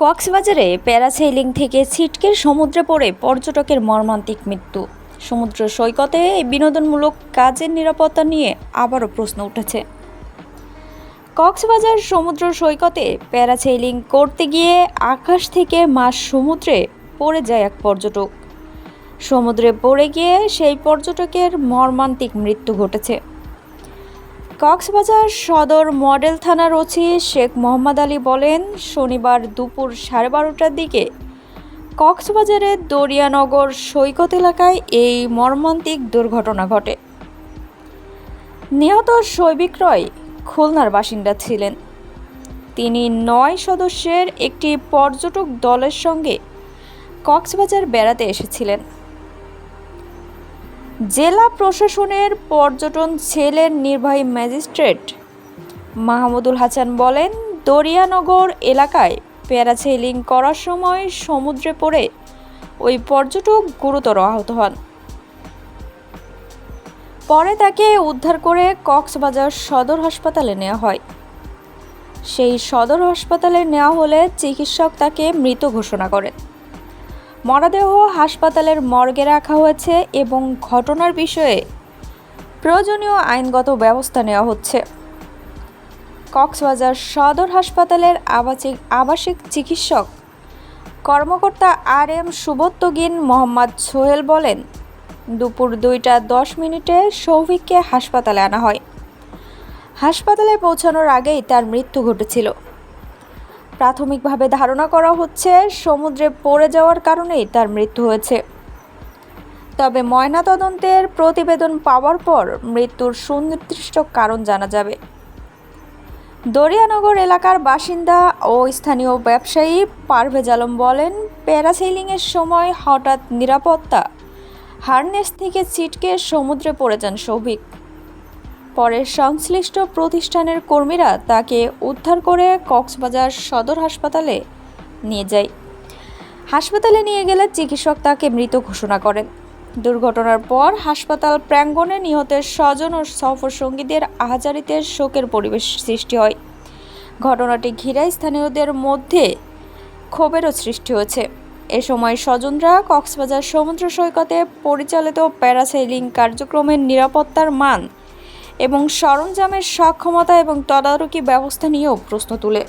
কক্সবাজারে প্যারাসেইলিং থেকে ছিটকে সমুদ্রে পড়ে পর্যটকের মর্মান্তিক মৃত্যু। সমুদ্র সৈকতে এই বিনোদনমূলক কাজের নিরাপত্তা নিয়ে আবারও প্রশ্ন উঠেছে। কক্সবাজার সমুদ্র সৈকতে প্যারাসেইলিং করতে গিয়ে আকাশ থেকে মাঝ সমুদ্রে পড়ে যায় এক পর্যটক। সমুদ্রে পড়ে গিয়ে সেই পর্যটকের মর্মান্তিক মৃত্যু ঘটেছে। কক্সবাজার সদর মডেল থানার ওসি শেখ মোহাম্মদ আলী বলেন, শনিবার দুপুর 12:30টার দিকে কক্সবাজারের দরিয়ানগর সৈকত এলাকায় এই মর্মান্তিক দুর্ঘটনা ঘটে। নিহত সৈবিক্রয় খুলনার বাসিন্দা ছিলেন। তিনি 9 সদস্যের একটি পর্যটক দলের সঙ্গে কক্সবাজার বেড়াতে এসেছিলেন। জেলা প্রশাসনের পর্যটন সেলের নির্বাহী ম্যাজিস্ট্রেট মাহমুদুল হাসান বলেন, দরিয়ানগর এলাকায় প্যারাসেইলিং করার সময় সমুদ্রে পড়ে ওই পর্যটক গুরুতর আহত হন। পরে তাকে উদ্ধার করে কক্সবাজার সদর হাসপাতালে নেওয়া হয়। সেই সদর হাসপাতালে নেওয়া হলে চিকিৎসক তাকে মৃত ঘোষণা করেন। মরদেহ হাসপাতালের মর্গে রাখা হয়েছে এবং ঘটনার বিষয়ে প্রয়োজনীয় আইনগত ব্যবস্থা নেওয়া হচ্ছে। কক্সবাজার সদর হাসপাতালের আবাসিক চিকিৎসক কর্মকর্তা RM সুবত্তগিন মোহাম্মদ সোহেল বলেন, দুপুর 2টা 10 মিনিটে সৌভিককে হাসপাতালে আনা হয়। হাসপাতালে পৌঁছানোর আগেই তার মৃত্যু ঘটেছিল। প্রাথমিকভাবে ধারণা করা হচ্ছে সমুদ্রে পড়ে যাওয়ার কারণেই তার মৃত্যু হয়েছে। তবে ময়নাতদন্তের প্রতিবেদন পাওয়ার পর মৃত্যুর সুনির্দিষ্ট কারণ জানা যাবে। দরিয়ানগর এলাকার বাসিন্দা ও স্থানীয় ব্যবসায়ী পারভেজ আলম বলেন, প্যারাসেইলিংয়ের সময় হঠাৎ নিরাপত্তা হারনেস থেকে ছিটকে সমুদ্রে পড়ে যান সৌভিক। পরে সংশ্লিষ্ট প্রতিষ্ঠানের কর্মীরা তাকে উদ্ধার করে কক্সবাজার সদর হাসপাতালে নিয়ে যায়। হাসপাতালে নিয়ে গেলে চিকিৎসক তাকে মৃত ঘোষণা করেন। দুর্ঘটনার পর হাসপাতাল প্রাঙ্গণে নিহতের স্বজন ও সফর সঙ্গীদের আহাজারিতে শোকের পরিবেশ সৃষ্টি হয়। ঘটনাটি ঘিরে স্থানীয়দের মধ্যে ক্ষোভেরও সৃষ্টি হয়েছে। এ সময় স্বজনরা কক্সবাজার সমুদ্র সৈকতে পরিচালিত প্যারাসেইলিং কার্যক্রমের নিরাপত্তার মান এবং সরঞ্জামের সক্ষমতা এবং তদারকি ব্যবস্থা নিয়েও প্রশ্ন তুলে।